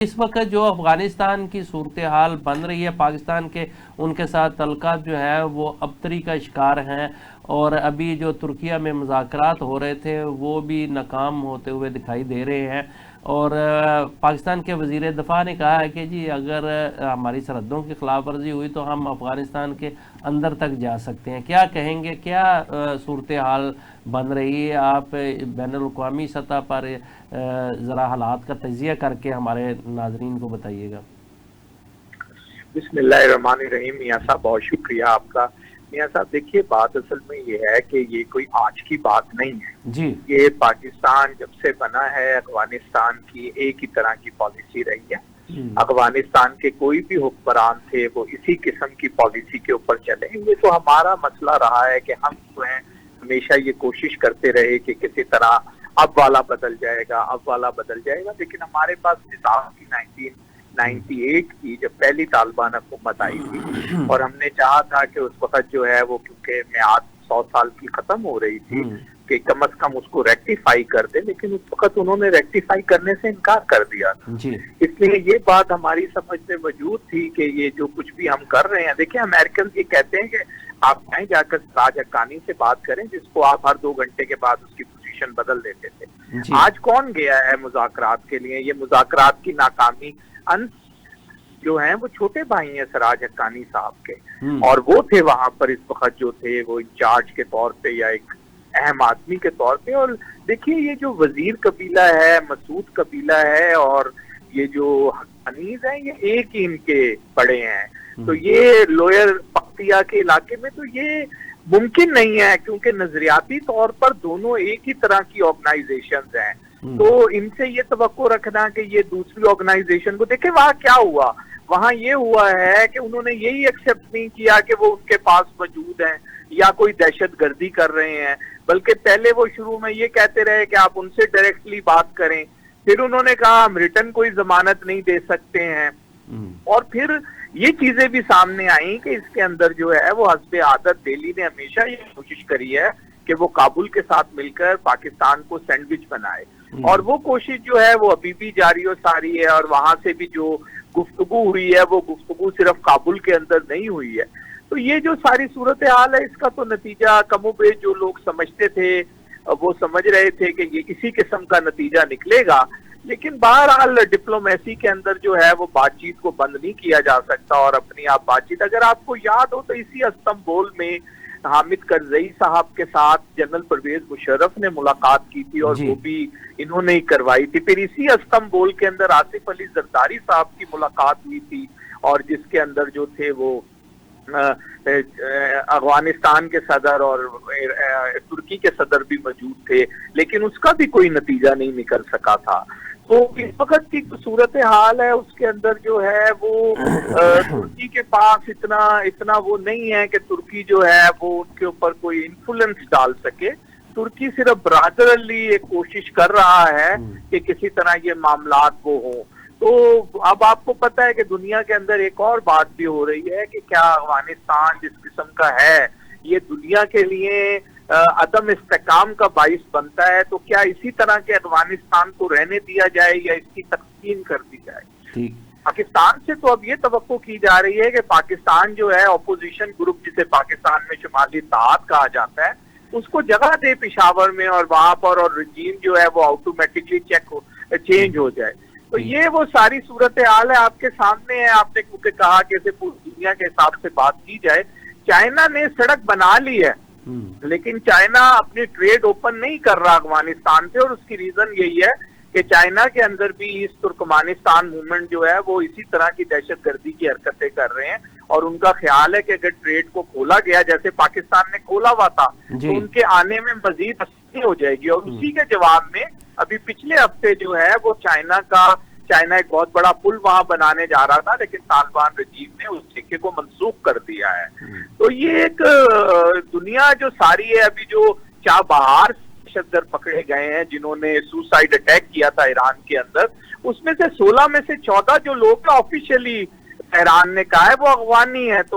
اس وقت جو افغانستان کی صورتحال بن رہی ہے، پاکستان کے ان کے ساتھ تعلقات جو ہیں وہ ابتری کا شکار ہیں، اور ابھی جو ترکیہ میں مذاکرات ہو رہے تھے وہ بھی ناکام ہوتے ہوئے دکھائی دے رہے ہیں، اور پاکستان کے وزیر دفاع نے کہا ہے کہ جی اگر ہماری سرحدوں کی خلاف ورزی ہوئی تو ہم افغانستان کے اندر تک جا سکتے ہیں۔ کیا کہیں گے، کیا صورتحال بن رہی ہے؟ آپ بین الاقوامی سطح پر ذرا حالات کا تجزیہ کر کے ہمارے ناظرین کو بتائیے گا۔ بسم اللہ الرحمن الرحیم۔ میاں صاحب بہت شکریہ آپ کا۔ میاں صاحب دیکھیے، بات اصل میں یہ ہے کہ یہ کوئی آج کی بات نہیں ہے جی، یہ پاکستان جب سے بنا ہے افغانستان کی ایک ہی طرح کی پالیسی رہی ہے۔ افغانستان کے کوئی بھی حکمران تھے وہ اسی قسم کی پالیسی کے اوپر چلے۔ یہ تو ہمارا مسئلہ رہا ہے کہ ہم جو ہیں ہمیشہ یہ کوشش کرتے رہے کہ کسی طرح اب والا بدل جائے گا، اب والا بدل جائے گا، لیکن ہمارے پاس نظام کی 1998 کی جب پہلی طالبان حکومت آئی تھی اور ہم نے چاہا تھا کہ اس وقت جو ہے وہ کیونکہ میعاد 100 سال کی ختم ہو رہی تھی کہ کم از کم اس کو ریکٹیفائی کر دے، لیکن اس وقت انہوں نے ریکٹیفائی کرنے سے انکار کر دیا تھا۔ اس لیے یہ بات ہماری سمجھ میں موجود تھی کہ یہ جو کچھ بھی ہم کر رہے ہیں، دیکھیں امریکن یہ کہتے ہیں کہ آپ کہیں جا کر سراج حقانی سے بات کریں جس کو آپ ہر 2 گھنٹے کے بعد اس کی پوزیشن بدل دیتے تھے۔ آج کون گیا ہے مذاکرات کے لیے؟ یہ مذاکرات کی ناکامی جو ہیں وہ چھوٹے بھائی ہیں سراج حقانی صاحب کے، اور وہ تھے وہاں پر اس وقت جو تھے وہ انچارج کے طور پہ یا ایک اہم آدمی کے طور پہ۔ اور دیکھیے یہ جو وزیر قبیلہ ہے، مسعود قبیلہ ہے، اور یہ جو حقانیز ہیں یہ ایک ہی ان کے بڑے ہیں، تو یہ لوئر پکتیا کے علاقے میں تو یہ ممکن نہیں ہے، کیونکہ نظریاتی طور پر دونوں ایک ہی طرح کی آرگنائزیشنز ہیں۔ تو ان سے یہ توقع رکھنا کہ یہ دوسری آرگنائزیشن کو دیکھیں، وہاں کیا ہوا؟ وہاں یہ ہوا ہے کہ انہوں نے یہی ایکسپٹ نہیں کیا کہ وہ ان کے پاس موجود ہیں یا کوئی دہشت گردی کر رہے ہیں، بلکہ پہلے وہ شروع میں یہ کہتے رہے کہ آپ ان سے ڈائریکٹلی بات کریں، پھر انہوں نے کہا ہم ریٹن کوئی ضمانت نہیں دے سکتے ہیں، اور پھر یہ چیزیں بھی سامنے آئیں کہ اس کے اندر جو ہے وہ حسب عادت دہلی نے ہمیشہ یہ کوشش کری ہے کہ وہ کابل کے ساتھ مل کر پاکستان کو سینڈوچ بنائے، اور وہ کوشش جو ہے وہ ابھی بھی جاری و ساری ہے، اور وہاں سے بھی جو گفتگو ہوئی ہے وہ گفتگو صرف کابل کے اندر نہیں ہوئی ہے۔ تو یہ جو ساری صورتحال ہے اس کا تو نتیجہ کم و بیش جو لوگ سمجھتے تھے وہ سمجھ رہے تھے کہ یہ اسی قسم کا نتیجہ نکلے گا، لیکن بہرحال ڈپلومیسی کے اندر جو ہے وہ بات چیت کو بند نہیں کیا جا سکتا، اور اپنی آپ بات چیت اگر آپ کو یاد ہو تو اسی استنبول میں حامد کرزئی صاحب کے ساتھ جنرل پرویز مشرف نے ملاقات کی تھی، اور وہ بھی انہوں نے ہی کروائی تھی۔ پھر اسی استنبول کے اندر آصف علی زرداری صاحب کی ملاقات ہوئی تھی، اور جس کے اندر جو تھے وہ افغانستان کے صدر اور ترکی کے صدر بھی موجود تھے، لیکن اس کا بھی کوئی نتیجہ نہیں نکل سکا تھا۔ تو اس وقت کی صورتحال ہے اس کے اندر جو ہے وہ ترکی کے پاس اتنا وہ نہیں ہے کہ ترکی جو ہے وہ ان کے اوپر کوئی انفلوئنس ڈال سکے۔ ترکی صرف برادرلی ایک کوشش کر رہا ہے کہ کسی طرح یہ معاملات وہ ہوں۔ تو اب آپ کو پتہ ہے کہ دنیا کے اندر ایک اور بات بھی ہو رہی ہے کہ کیا افغانستان جس قسم کا ہے یہ دنیا کے لیے عدم استحکام کا باعث بنتا ہے، تو کیا اسی طرح کے افغانستان کو رہنے دیا جائے یا اس کی تقسیم کر دی جائے؟ پاکستان سے تو اب یہ توقع کی جا رہی ہے کہ پاکستان جو ہے اپوزیشن گروپ جسے پاکستان میں شمالی اتحاد کہا جاتا ہے اس کو جگہ دے پشاور میں، اور وہاں پر اور رجیم جو ہے وہ آٹومیٹکلی چینج ہو جائے۔ تو یہ وہ ساری صورتحال ہے آپ کے سامنے ہے۔ آپ نے کیونکہ کہا کہ اسے پوری دنیا کے حساب سے بات کی جائے، چائنا نے سڑک بنا لی ہے لیکن چائنا اپنی ٹریڈ اوپن نہیں کر رہا افغانستان سے، اور اس کی ریزن یہی ہے کہ چائنا کے اندر بھی ایسٹ ترکمانستان موومنٹ جو ہے وہ اسی طرح کی دہشت گردی کی حرکتیں کر رہے ہیں، اور ان کا خیال ہے کہ اگر ٹریڈ کو کھولا گیا جیسے پاکستان نے کھولا ہوا تھا تو ان کے آنے میں مزید آسانی ہو جائے گی۔ اور اسی کے جواب میں ابھی پچھلے ہفتے جو ہے وہ چائنا ایک بہت بڑا پل وہاں بنانے جا رہا تھا، لیکن طالبان رجیم نے اس ٹھیکے کو منسوخ کر دیا ہے۔ تو یہ ایک دنیا جو ساری ہے، ابھی جو چابہار دہشت گرد پکڑے گئے ہیں جنہوں نے سوسائڈ اٹیک کیا تھا ایران کے اندر، اس میں سے 16 میں سے 14 جو لوگ آفیشیلی ایران نے کہا ہے وہ افغانی ہیں۔ تو